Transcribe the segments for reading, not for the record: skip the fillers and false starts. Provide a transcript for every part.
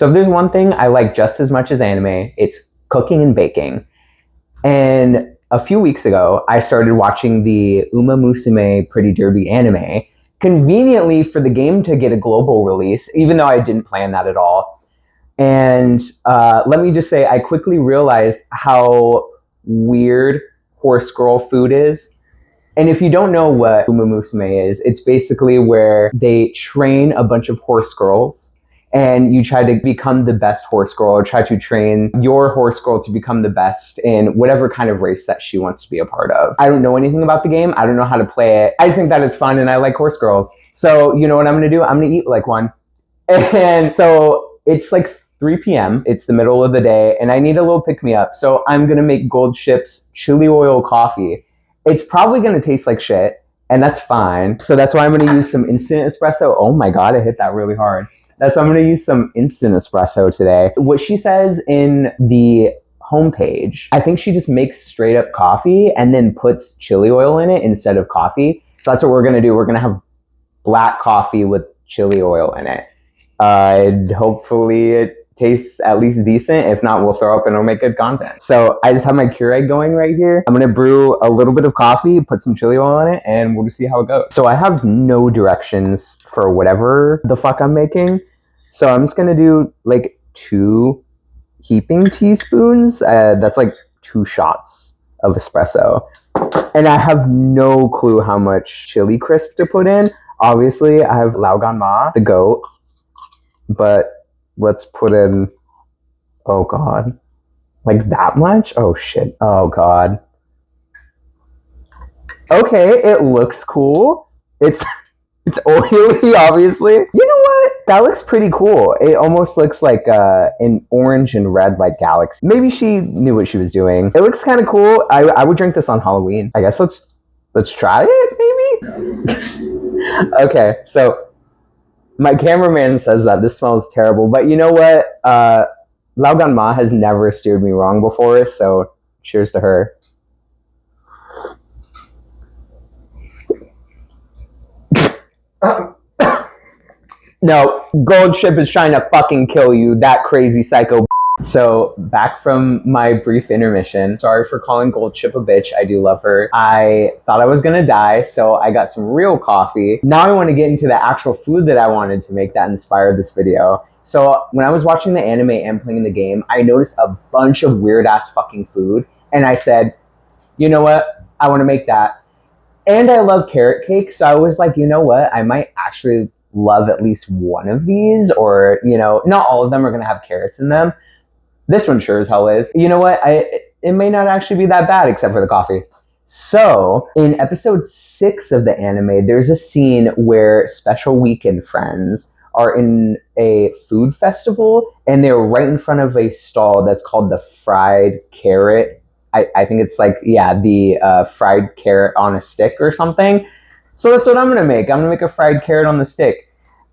So if there's one thing I like just as much as anime, it's cooking and baking. And a few weeks ago, I started watching the Umamusume Pretty Derby anime, conveniently for the game to get a global release, even though I didn't plan that at all. And let me just say, I quickly realized how weird horse girl food is. And if you don't know what Umamusume is, it's basically where they train a bunch of horse girls and you try to become the best horse girl or try to train your horse girl to become the best in whatever kind of race that she wants to be a part of. I don't know anything about the game. I don't know how to play it. I just think that it's fun and I like horse girls. So you know what I'm going to do? I'm going to eat like one. And so it's like 3 p.m. It's the middle of the day and I need a little pick-me-up. So I'm going to make Gold Ship's chili oil coffee. It's probably going to taste like shit, and that's fine. So that's why I'm going to use some instant espresso. Oh my God, I hit that really hard. That's why I'm going to use some instant espresso today. What she says in the homepage, I think she just makes straight up coffee and then puts chili oil in it instead of coffee. So that's what we're going to do. We're going to have black coffee with chili oil in it. Hopefully it tastes at least decent. If not, we'll throw up and it'll make good content. So I just have my Keurig going right here. I'm gonna brew a little bit of coffee, put some chili oil in it, and we'll just see how it goes. So I have no directions for whatever the fuck I'm making. So I'm just gonna do like 2 heaping teaspoons. That's like 2 shots of espresso. And I have no clue how much chili crisp to put in. Obviously, I have Like An Umamusume, the goat, but let's put in, oh God, like that much? Oh shit, oh God. Okay, it looks cool. It's oily, obviously. You know what? That looks pretty cool. It almost looks like an orange and red like galaxy. Maybe she knew what she was doing. It looks kind of cool. I would drink this on Halloween. I guess let's try it, maybe? Okay, so my cameraman says that this smells terrible, but you know what? Like An Umamusume has never steered me wrong before, so cheers to her. No, Gold Ship is trying to fucking kill you, that crazy psycho. So, back from my brief intermission. Sorry for calling Gold Ship a bitch. I do love her. I thought I was gonna die, so I got some real coffee. Now I want to get into the actual food that I wanted to make that inspired this video. So, when I was watching the anime and playing the game, I noticed a bunch of weird ass fucking food, and I said, you know what? I want to make that. And I love carrot cake, so I was like, you know what? I might actually love at least one of these, or, you know, not all of them are gonna have carrots in them. This one sure as hell is. You know what? It may not actually be that bad except for the coffee. So, in episode 6 of the anime, there's a scene where Special Weekend friends are in a food festival and they're right in front of a stall that's called the Fried Carrot. I think it's like, yeah, the fried carrot on a stick or something. So that's what I'm gonna make. I'm gonna make a fried carrot on the stick.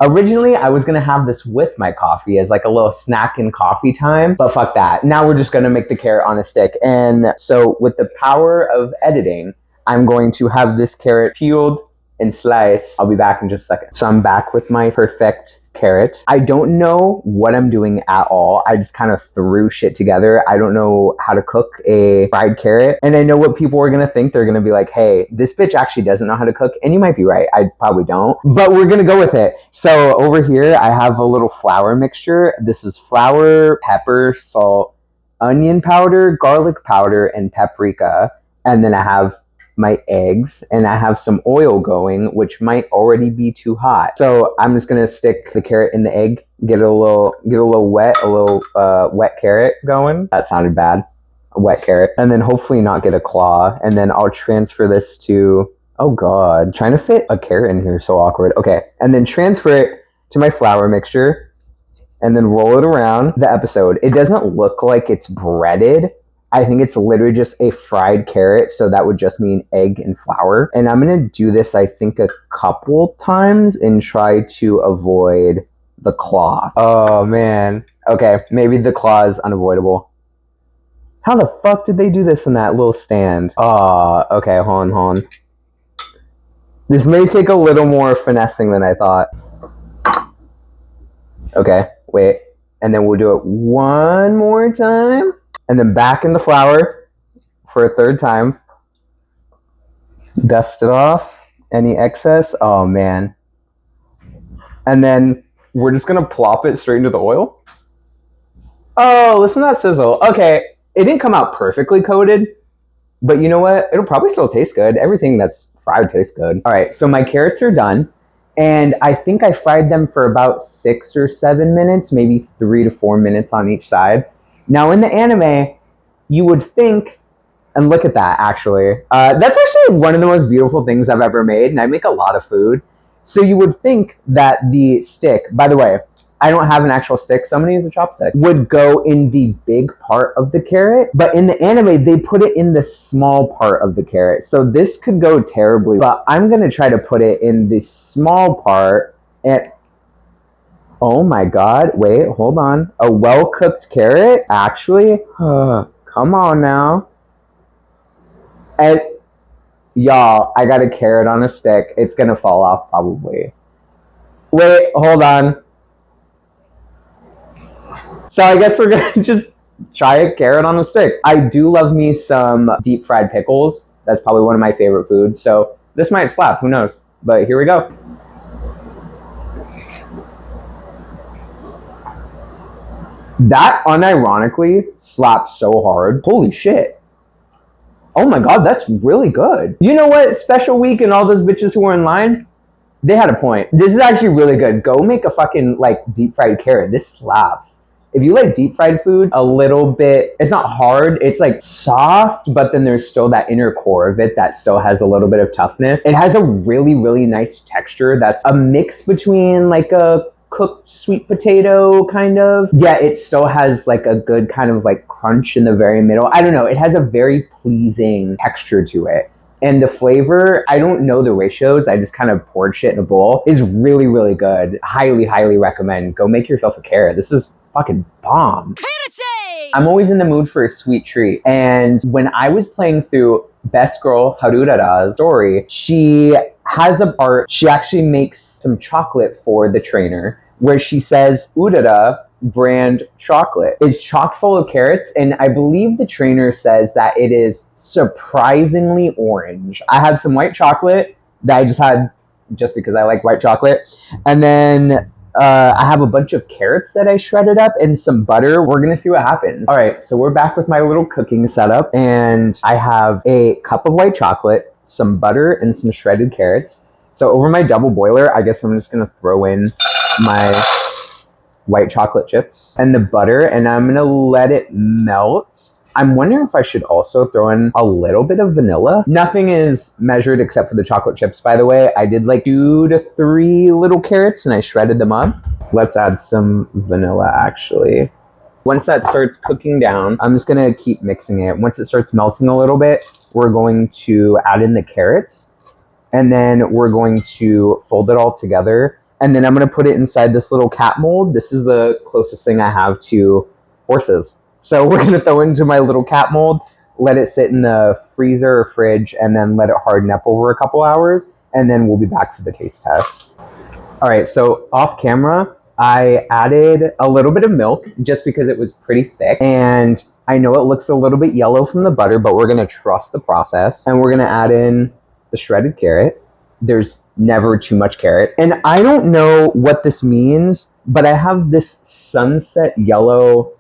Originally, I was going to have this with my coffee as like a little snack and coffee time, but fuck that. Now we're just going to make the carrot on a stick. And so with the power of editing, I'm going to have this carrot peeled and sliced. I'll be back in just a second. So I'm back with my perfect carrot. I don't know what I'm doing at all. I just kind of threw shit together. I don't know how to cook a fried carrot. And I know what people are going to think. They're going to be like, hey, this bitch actually doesn't know how to cook. And you might be right. I probably don't. But we're going to go with it. So over here, I have a little flour mixture. This is flour, pepper, salt, onion powder, garlic powder, and paprika. And then I have my eggs and I have some oil going, which might already be too hot. So I'm just gonna stick the carrot in the egg, get a little wet, wet carrot going. That sounded bad. A wet carrot. And then hopefully not get a claw. And then I'll transfer this to, oh God, trying to fit a carrot in here, so awkward. Okay, and then transfer it to my flour mixture and then roll it around the episode. It doesn't look like it's breaded. I think it's literally just a fried carrot, so that would just mean egg and flour. And I'm gonna do this, I think, a couple times and try to avoid the claw. Oh man. Okay, maybe the claw is unavoidable. How the fuck did they do this in that little stand? Oh, okay, hold on. This may take a little more finessing than I thought. Okay, wait. And then we'll do it one more time. And then back in the flour for a third time. Dust it off. Any excess. Oh, man. And then we're just going to plop it straight into the oil. Oh, listen to that sizzle. Okay, it didn't come out perfectly coated, but you know what? It'll probably still taste good. Everything that's fried tastes good. All right, so my carrots are done, and I think I fried them for about 6 or 7 minutes, maybe 3 to 4 minutes on each side. Now, in the anime, you would think, and look at that, actually. That's actually one of the most beautiful things I've ever made, and I make a lot of food. So you would think that the stick, by the way, I don't have an actual stick, so I'm gonna use a chopstick, would go in the big part of the carrot, but in the anime, they put it in the small part of the carrot. So this could go terribly, but I'm gonna try to put it in the small part, and oh my God, wait, hold on. A well-cooked carrot? Actually? Come on now. And y'all, I got a carrot on a stick. It's gonna fall off probably. Wait, hold on. So I guess we're gonna just try a carrot on a stick. I do love me some deep fried pickles. That's probably one of my favorite foods. So this might slap, who knows? But here we go. That unironically slaps so hard. Holy shit. Oh my God, that's really good. You know what? Special Week and all those bitches who were in line, they had a point. This is actually really good. Go make a fucking like deep fried carrot. This slaps. If you like deep fried foods, a little bit, it's not hard, it's like soft, but then there's still that inner core of it that still has a little bit of toughness. It has a really, really nice texture that's a mix between like a cooked sweet potato kind of. Yeah, it still has like a good kind of like crunch in the very middle. I don't know, it has a very pleasing texture to it. And the flavor, I don't know the ratios, I just kind of poured shit in a bowl, is really, really good. Highly, highly recommend. Go make yourself a carrot. This is fucking bomb. I'm always in the mood for a sweet treat. And when I was playing through Best Girl Harurara's story, she has a part, she actually makes some chocolate for the trainer where she says Urara brand chocolate is chock full of carrots, and I believe the trainer says that it is surprisingly orange. I had some white chocolate that I just had just because I like white chocolate, and then I have a bunch of carrots that I shredded up and some butter. We're gonna see what happens. All right, so we're back with my little cooking setup, and I have a cup of white chocolate, some butter, and some shredded carrots. So over my double boiler, I guess I'm just gonna throw in my white chocolate chips and the butter, and I'm gonna let it melt. I'm wondering if I should also throw in a little bit of vanilla. Nothing is measured except for the chocolate chips, by the way. I did like 2 to 3 little carrots and I shredded them up. Let's add some vanilla actually. Once that starts cooking down, I'm just gonna keep mixing it. Once it starts melting a little bit, we're going to add in the carrots, and then we're going to fold it all together. And then I'm gonna put it inside this little cat mold. This is the closest thing I have to horses. So we're gonna throw it into my little cat mold, let it sit in the freezer or fridge, and then let it harden up over a couple hours, and then we'll be back for the taste test. All right, so off camera, I added a little bit of milk just because it was pretty thick, and I know it looks a little bit yellow from the butter, but we're gonna trust the process, and we're gonna add in the shredded carrot. There's never too much carrot. And I don't know what this means, but I have this sunset yellow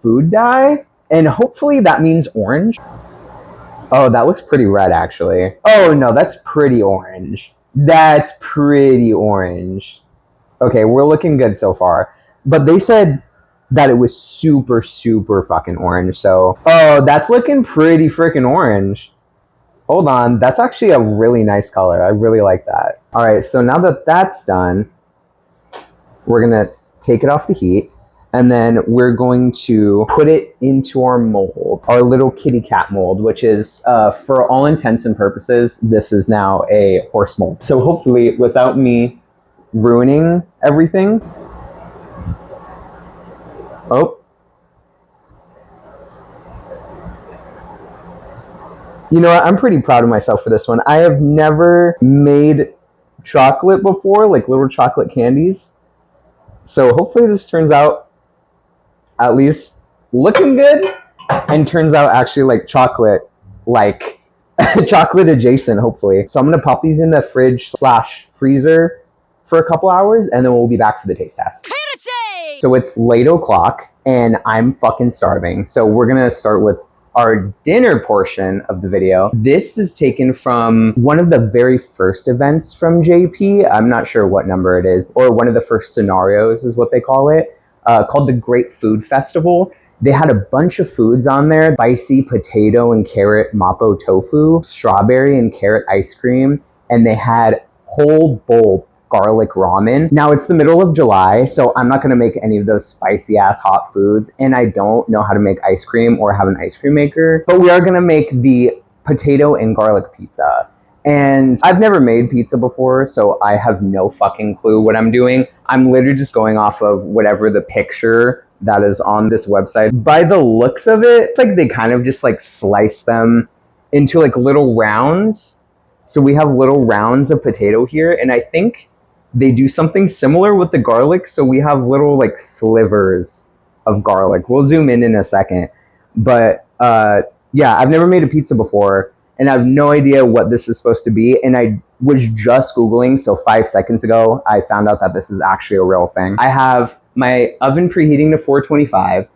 food dye, and hopefully that means orange. Oh, that looks pretty red actually. Oh no, that's pretty orange. That's pretty orange. Okay, we're looking good so far. But they said that it was super, super fucking orange, so... Oh, that's looking pretty freaking orange. Hold on, that's actually a really nice color. I really like that. All right, so now that that's done, we're gonna take it off the heat, and then we're going to put it into our mold, our little kitty cat mold, which is, for all intents and purposes, this is now a horse mold. So hopefully, without me ruining everything. Oh. You know what? I'm pretty proud of myself for this one. I have never made chocolate before, like little chocolate candies. So hopefully this turns out at least looking good and turns out actually like chocolate, like chocolate adjacent, hopefully. So I'm gonna pop these in the fridge slash freezer for a couple hours and then we'll be back for the taste test. So it's late o'clock and I'm fucking starving. So we're gonna start with our dinner portion of the video. This is taken from one of the very first events from JP. I'm not sure what number it is, or one of the first scenarios is what they call it, called the Great Food Festival. They had a bunch of foods on there: spicy potato and carrot mapo tofu, strawberry and carrot ice cream, and they had whole bowl garlic ramen. Now it's the middle of July, so I'm not gonna make any of those spicy ass hot foods, and I don't know how to make ice cream or have an ice cream maker, but we are gonna make the potato and garlic pizza. And I've never made pizza before, so I have no fucking clue what I'm doing. I'm literally just going off of whatever the picture that is on this website. By the looks of it, it's like they kind of just like slice them into like little rounds. So we have little rounds of potato here, and I think they do something similar with the garlic. So we have little like slivers of garlic. We'll zoom in a second. But yeah, I've never made a pizza before and I have no idea what this is supposed to be. And I was just Googling, so 5 seconds ago, I found out that this is actually a real thing. I have my oven preheating to 425.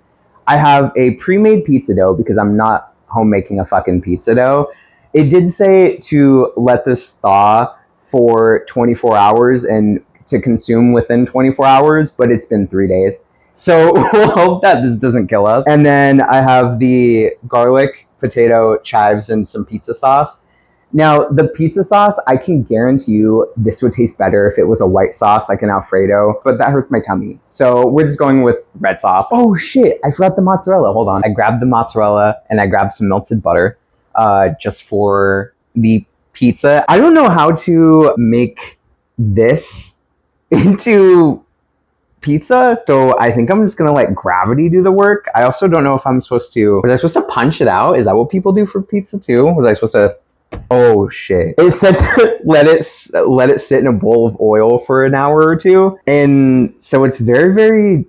I have a pre-made pizza dough because I'm not home making a fucking pizza dough. It did say to let this thaw for 24 hours and to consume within 24 hours, but it's been 3 days. So we'll hope that this doesn't kill us. And then I have the garlic, potato, chives, and some pizza sauce. Now, the pizza sauce, I can guarantee you this would taste better if it was a white sauce like an Alfredo, but that hurts my tummy. So we're just going with red sauce. Oh shit, I forgot the mozzarella. Hold on. I grabbed the mozzarella and I grabbed some melted butter just for the pizza. I don't know how to make this into pizza, so I think I'm just gonna let gravity do the work. I also don't know if I'm supposed to, was I supposed to punch it out? Is that what people do for pizza too? Was I supposed to, oh shit. It said to let it sit in a bowl of oil for an hour or two, and so it's very, very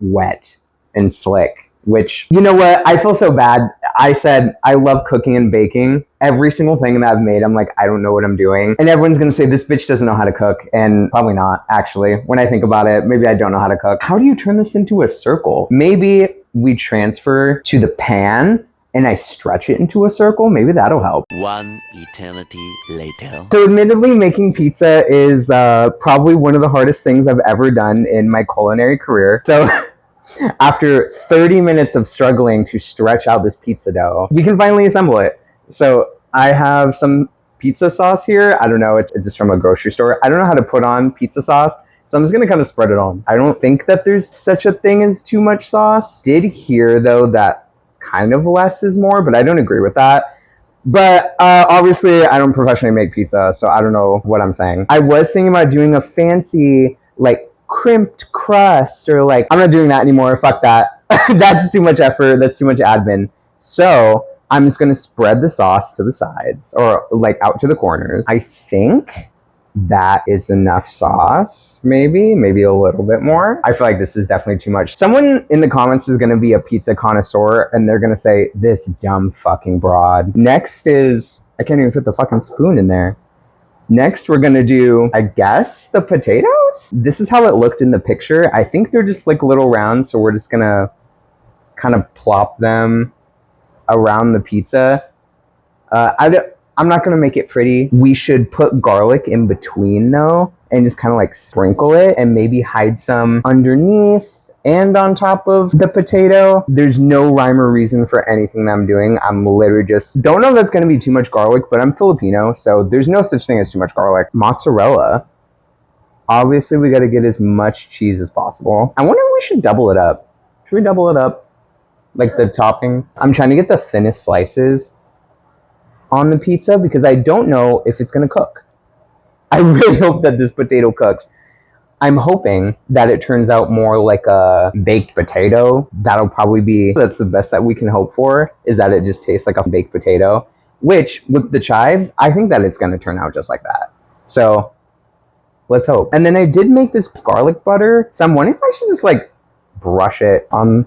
wet and slick. Which, you know what, I feel so bad. I said I love cooking and baking. Every single thing that I've made, I'm like, I don't know what I'm doing. And everyone's gonna say this bitch doesn't know how to cook. And probably not, actually. When I think about it, maybe I don't know how to cook. How do you turn this into a circle? Maybe we transfer to the pan and I stretch it into a circle. Maybe that'll help. One eternity later. So admittedly, making pizza is probably one of the hardest things I've ever done in my culinary career. So after 30 minutes of struggling to stretch out this pizza dough, we can finally assemble it. So I have some pizza sauce here. I don't know, it's just from a grocery store. I don't know how to put on pizza sauce, so I'm just gonna kind of spread it on. I don't think that there's such a thing as too much sauce. Did hear though that kind of less is more, but I don't agree with that. But obviously I don't professionally make pizza, so I don't know what I'm saying. I was thinking about doing a fancy like crimped crust, or like, I'm not doing that anymore, fuck that. That's too much effort, that's too much admin. So I'm just gonna spread the sauce to the sides, or like out to the corners. I think that is enough sauce, maybe a little bit more. I feel like this is definitely too much. Someone in the comments is gonna be a pizza connoisseur and they're gonna say, this dumb fucking broad. Next is, I can't even fit the fucking spoon in there. Next, we're gonna do, I guess, the potatoes? This is how it looked in the picture. I think they're just like little rounds, so we're just gonna kind of plop them around the pizza. I'm not gonna make it pretty. We should put garlic in between though, and just kind of like sprinkle it, and maybe hide some underneath and on top of the potato. There's no rhyme or reason for anything that I'm doing. I'm literally just, don't know if that's gonna be too much garlic, but I'm Filipino, so there's no such thing as too much garlic. Mozzarella. Obviously, we gotta get as much cheese as possible. I wonder if we should double it up. Should we double it up? Like the toppings? I'm trying to get the thinnest slices on the pizza because I don't know if it's gonna cook. I really hope that this potato cooks. I'm hoping that it turns out more like a baked potato. That'll probably be, that's the best that we can hope for, is that it just tastes like a baked potato, which with the chives, I think that it's gonna turn out just like that. So Let's hope. And then I did make this garlic butter, so I'm wondering if I should just like brush it on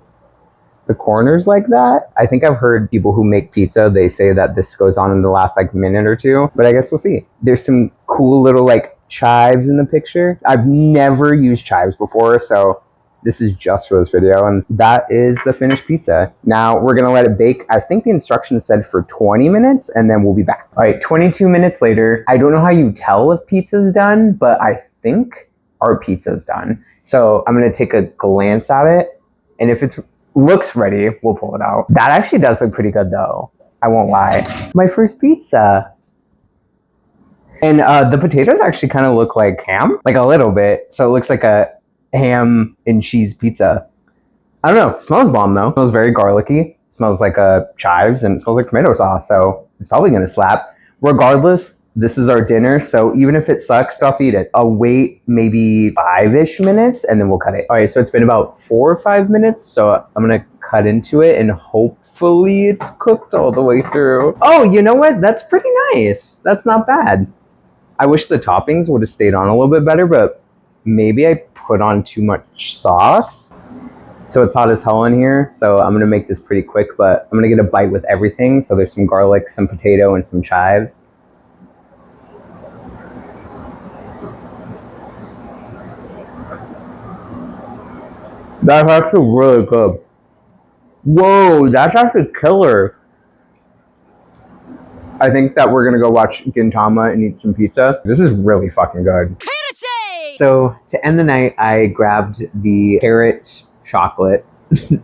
the corners like that. I think I've heard people who make pizza, they say that this goes on in the last like minute or two, but I guess we'll see. There's some cool little like chives in the picture. I've never used chives before, so this is just for this video, and that is the finished pizza. Now we're gonna let it bake. I think the instructions said for 20 minutes, and then we'll be back. All right, 22 minutes later. I don't know how you tell if pizza's done, but I think our pizza's done. So I'm gonna take a glance at it, and if it looks ready, we'll pull it out. That actually does look pretty good though. I won't lie. My first pizza. And the potatoes actually kind of look like ham, like a little bit. So it looks like a ham and cheese pizza. I don't know. It smells bomb though. It smells very garlicky. It smells like chives, and it smells like tomato sauce. So it's probably gonna slap. Regardless, this is our dinner. So even if it sucks, I'll eat it. I'll wait maybe 5-ish minutes and then we'll cut it. All right, so it's been about 4 or 5 minutes. So I'm gonna cut into it and hopefully it's cooked all the way through. Oh, you know what? That's pretty nice. That's not bad. I wish the toppings would have stayed on a little bit better, but maybe I put on too much sauce. So it's hot as hell in here, so I'm gonna make this pretty quick, but I'm gonna get a bite with everything. So there's some garlic, some potato, and some chives. That's actually really good. Whoa, that's actually killer. I think that we're gonna go watch Gintama and eat some pizza. This is really fucking good. So to end the night, I grabbed the carrot chocolate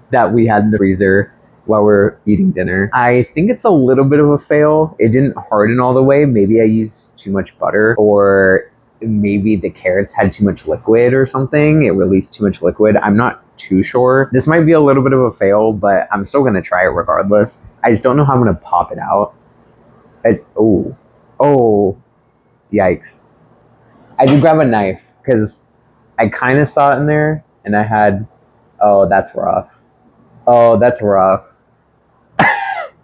that we had in the freezer while we're eating dinner. I think it's a little bit of a fail. It didn't harden all the way. Maybe I used too much butter, or maybe the carrots had too much liquid or something. It released too much liquid. I'm not too sure. This might be a little bit of a fail, but I'm still gonna try it regardless. I just don't know how I'm gonna pop it out. It's, oh, yikes. I did grab a knife because I kind of saw it in there and I had, oh, that's rough. Oh, that's rough.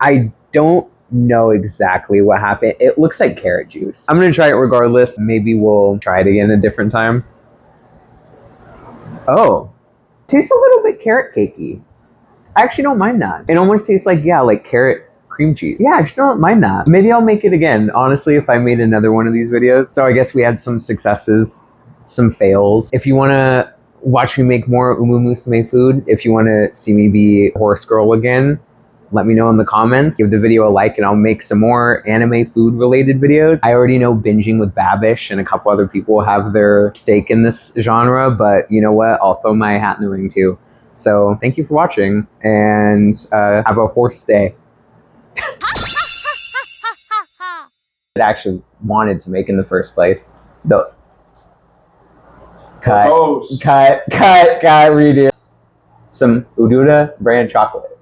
I don't know exactly what happened. It looks like carrot juice. I'm gonna try it regardless. Maybe we'll try it again a different time. Oh, tastes a little bit carrot cakey. I actually don't mind that. It almost tastes like, yeah, like carrot cream cheese. Yeah, I actually don't mind that. Maybe I'll make it again, honestly, if I made another one of these videos. So I guess we had some successes, some fails. If you want to watch me make more Umamusume food, if you want to see me be a horse girl again, let me know in the comments. Give the video a like and I'll make some more anime food related videos. I already know Binging with Babish and a couple other people have their stake in this genre, but you know what? I'll throw my hat in the ring too. So thank you for watching, and have a horse day. It actually wanted to make in the first place. The cut, redo some Udura brand chocolate.